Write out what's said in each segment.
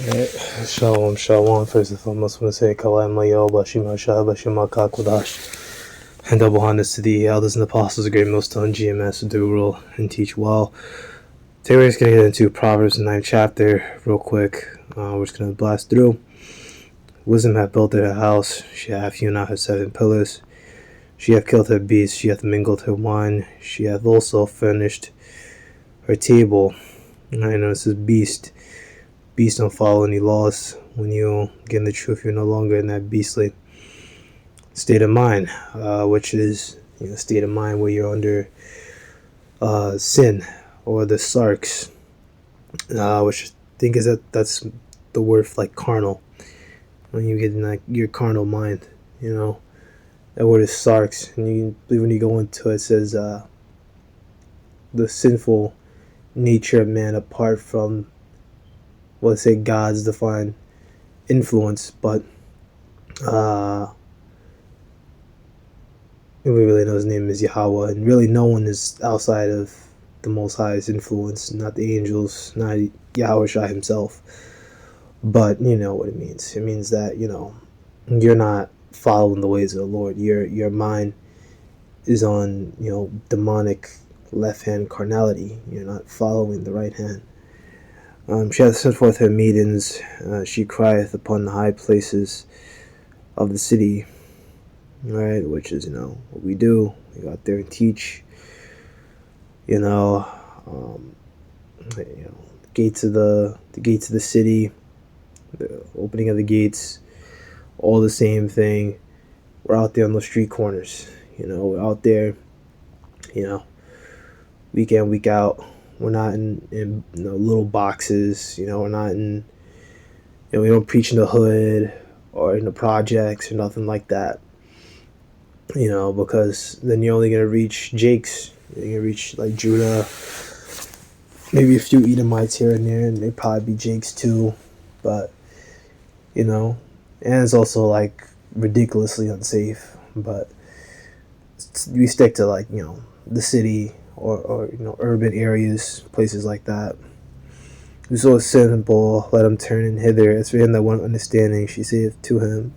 Alright, Shalom, Shalom. First and foremost, I want to say Kalam Layo, Bashim Hashah, Bashim Kodash, and double honors to the elders and apostles, the great millstone, GMS, who do rule and teach well. Today we're just going to get into Proverbs, the 9th chapter, real quick. We're just going to blast through. Wisdom hath built her house, she hath hewn out her 7 pillars. She hath killed her beasts, she hath mingled her wine, she hath also furnished her table. I know this is beast. Beast don't follow any laws. When you get in the truth, you're no longer in that beastly state of mind, which is state of mind where you're under sin or the sarks, which I think is that's the word for like carnal. When you get in like your carnal mind, that word is sarks, and you believe when you go into it, it says the sinful nature of man apart from, well, let's say God's divine influence, but we really know his name is Yahweh, and really no one is outside of the Most High's influence, not the angels, not Yahweh Shai himself. But you know what it means. It means that you're not following the ways of the Lord. Your mind is on demonic left hand carnality. You're not following the right hand. She hath sent forth her maidens, she crieth upon the high places of the city, right? Which is, what we do. We go out there and teach, gates of the gates of the city, the opening of the gates, all the same thing. We're out there on the street corners, we're out there, week in, week out. We're not in little boxes, we're not in, we don't preach in the hood or in the projects or nothing like that, because then you're only going to reach Jakes. You're going to reach like Judah, maybe a few Edomites here and there, and they'd probably be Jakes too, but, and it's also like ridiculously unsafe, but we stick to like, the city, or urban areas, places like that. Whoso is simple, let him turn in hither. As for him that want understanding, she saith to him,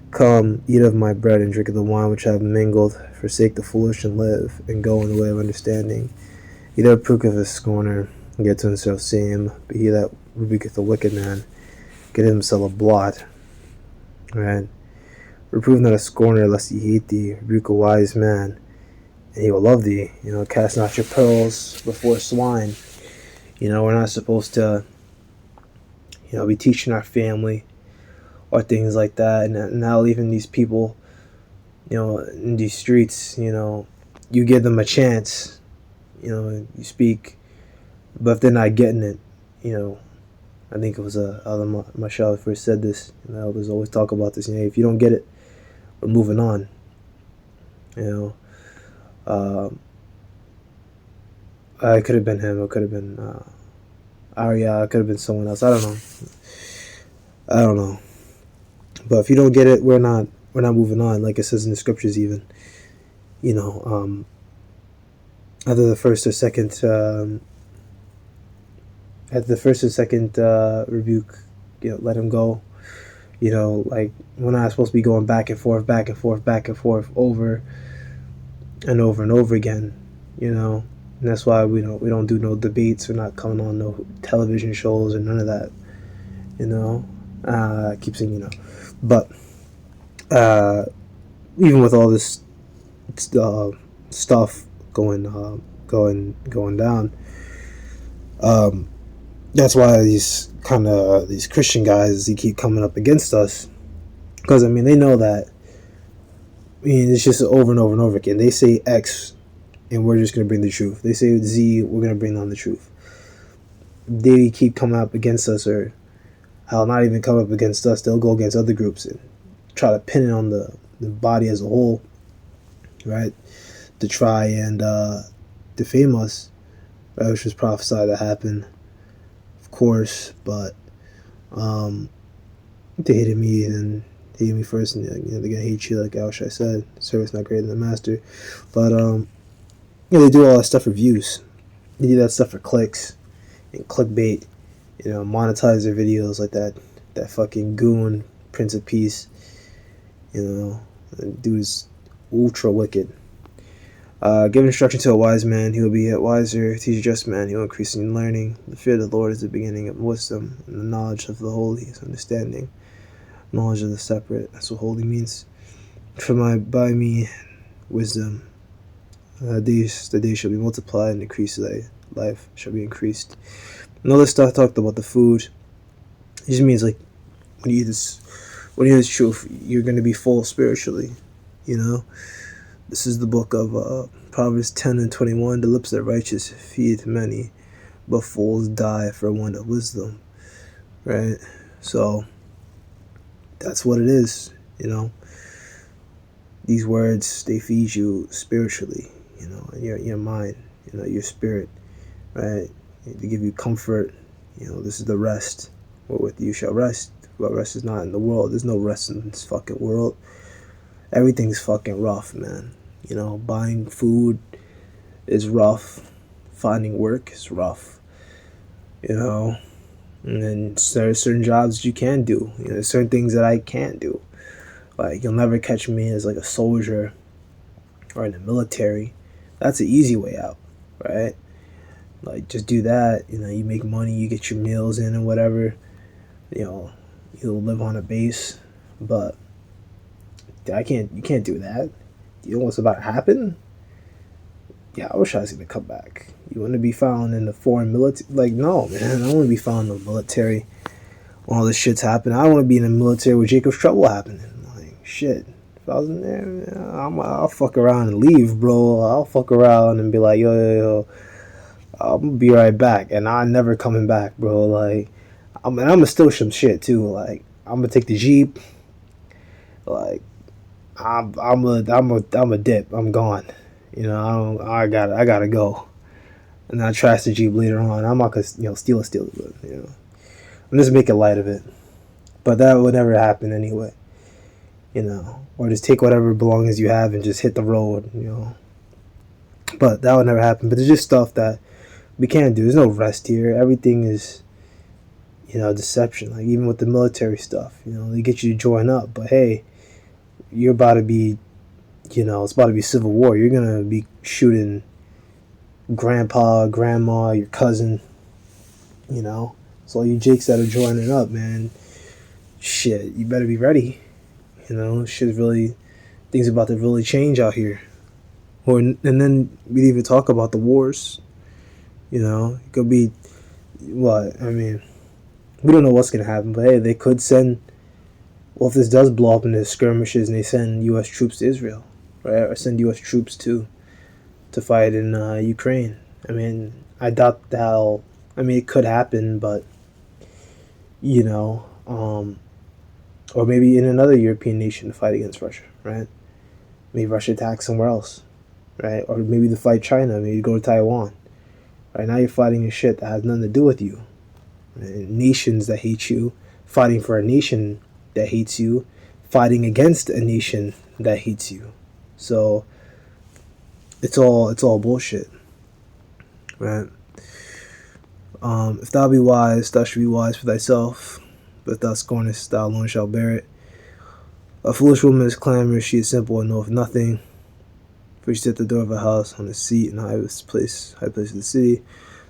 come, eat of my bread, and drink of the wine which I have mingled. Forsake the foolish and live, and go in the way of understanding. He that reproveth a scorner, get to himself shame, but he that rebuketh a wicked man, get himself a blot. Right? Reprove not a scorner, lest he hate thee. Rebuke a wise man, and he will love thee. Cast not your pearls before swine. We're not supposed to, be teaching our family or things like that. And now even these people, in these streets, you give them a chance, you speak, but if they're not getting it, I think it was Mashal first said this, elders always talk about this, if you don't get it, we're moving on, it could have been him. It could have been Arya. It could have been someone else. I don't know. But if you don't get it, we're not moving on. Like it says in the scriptures, even. After the first or second rebuke, let him go. Like we're not supposed to be going back and forth, over and over and over again. And that's why we don't do no debates. We're not coming on no television shows or none of that. I keep saying but even with all this stuff going down, that's why these Christian guys, they keep coming up against us, because they know that. It's just over and over and over again. They say X, and we're just going to bring the truth. They say Z, we're going to bring down the truth. They keep coming up against us, or I'll not even come up against us. They'll go against other groups and try to pin it on the body as a whole, right? To try and defame us, right? Which was prophesied to happen, of course, but they hated me, and hate me first, and they're going to hate you, like Al Shai said. Service not greater than the master. But they do all that stuff for views. They do that stuff for clicks and clickbait monetize their videos like that fucking goon Prince of Peace. The dude is ultra wicked. Give instruction to a wise man, he will be yet wiser. Teach a just man, he will increase in learning. The fear of the Lord is the beginning of wisdom, and the knowledge of the holy is understanding. Knowledge of the separate, that's what holy means. By me wisdom, the days shall be multiplied, and increase thy life shall be increased. And all this stuff talked about the food. It just means like when you eat this truth, you're gonna be full spiritually. This is the book of Proverbs 10:21. The lips of the righteous feed many, but fools die for want of wisdom. Right? So that's what it is. These words, they feed you spiritually. In your mind. Your spirit. Right? They give you comfort. This is the rest. Wherewith you shall rest. But rest is not in the world. There's no rest in this fucking world. Everything's fucking rough, man. Buying food is rough. Finding work is rough. And then there's certain jobs that you can do. There's certain things that I can't do. Like, you'll never catch me as like a soldier or in the military. That's the easy way out, right? Like, just do that. You make money, you get your meals in and whatever. You'll live on a base. But you can't do that. You know what's about to happen? Yeah, I wish I was gonna come back. You want to be found in the foreign military? Like, no, man. I don't want to be found in the military when all this shit's happening. I don't want to be in the military where Jacob's trouble happening. Like, shit. If I was in there, man, I'll fuck around and leave, bro. I'll fuck around and be like, yo, I'm gonna be right back, and I'm never coming back, bro. Like, I'm gonna steal some shit too. Like, I'm gonna take the Jeep. Like, I'm a dip. I'm gone. I gotta go. And I trash the Jeep later on. I'm not gonna steal it, but I'm just making light of it. But that would never happen anyway. Or just take whatever belongings you have and just hit the road. But that would never happen. But there's just stuff that we can't do. There's no rest here. Everything is deception. Like, even with the military stuff, they get you to join up, but hey, you're about to be, it's about to be civil war. You're gonna be shooting grandpa, grandma, your cousin. So all you jakes that are joining up, man, shit, you better be ready. Things about to really change out here. And then we even talk about the wars. It could be what I mean. We don't know what's gonna happen, but hey, they could send. Well, if this does blow up into skirmishes and they send U.S. troops to Israel, right, or send U.S. troops to fight in Ukraine. I mean, I doubt that. It could happen, but or maybe in another European nation to fight against Russia, right? Maybe Russia attacks somewhere else, right? Or maybe to fight China, maybe you go to Taiwan. Right now, you're fighting a shit that has nothing to do with you. Right? Nations that hate you, fighting for a nation that hates you, fighting against a nation that hates you. So it's all bullshit, right? If thou be wise, thou should be wise for thyself. But if thou scornest, thou alone shalt bear it. A foolish woman is clamorous, she is simple and knoweth nothing. For she sits at the door of a house, on a seat in the high place of the city,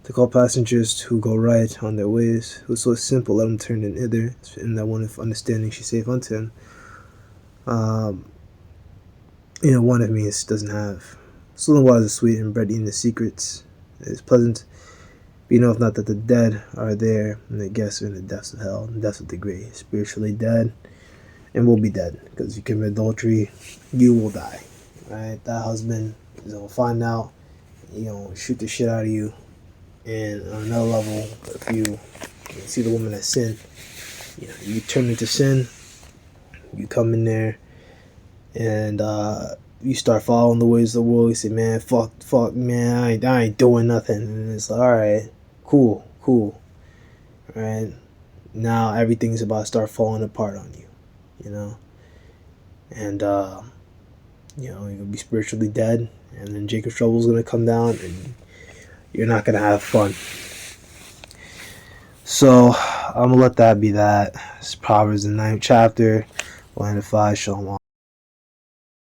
to call passengers who go right on their ways. Whoso is simple, let him turn in hither. In that one of understanding she saith unto him. One of means doesn't have. Stolen water is sweet, and bread eaten the secrets. It is pleasant. But you know if not that the dead are there, and the guests are in the depths of hell, the depths of the grave, spiritually dead, and will be dead. Because you commit adultery, you will die. Right? That husband is going to find out, he's going to shoot the shit out of you. And on another level, if you see the woman that sin, you turn into sin, you come in there, and you start following the ways of the world. You say, man, fuck, man, I ain't doing nothing. And it's like, alright, cool. Right? Now everything's about to start falling apart on you, And, you're going to be spiritually dead, and then Jacob's trouble is going to come down, and you're not going to have fun. So I'm gonna let that be that. It's Proverbs the 9th chapter, 1 to 5. Shalom.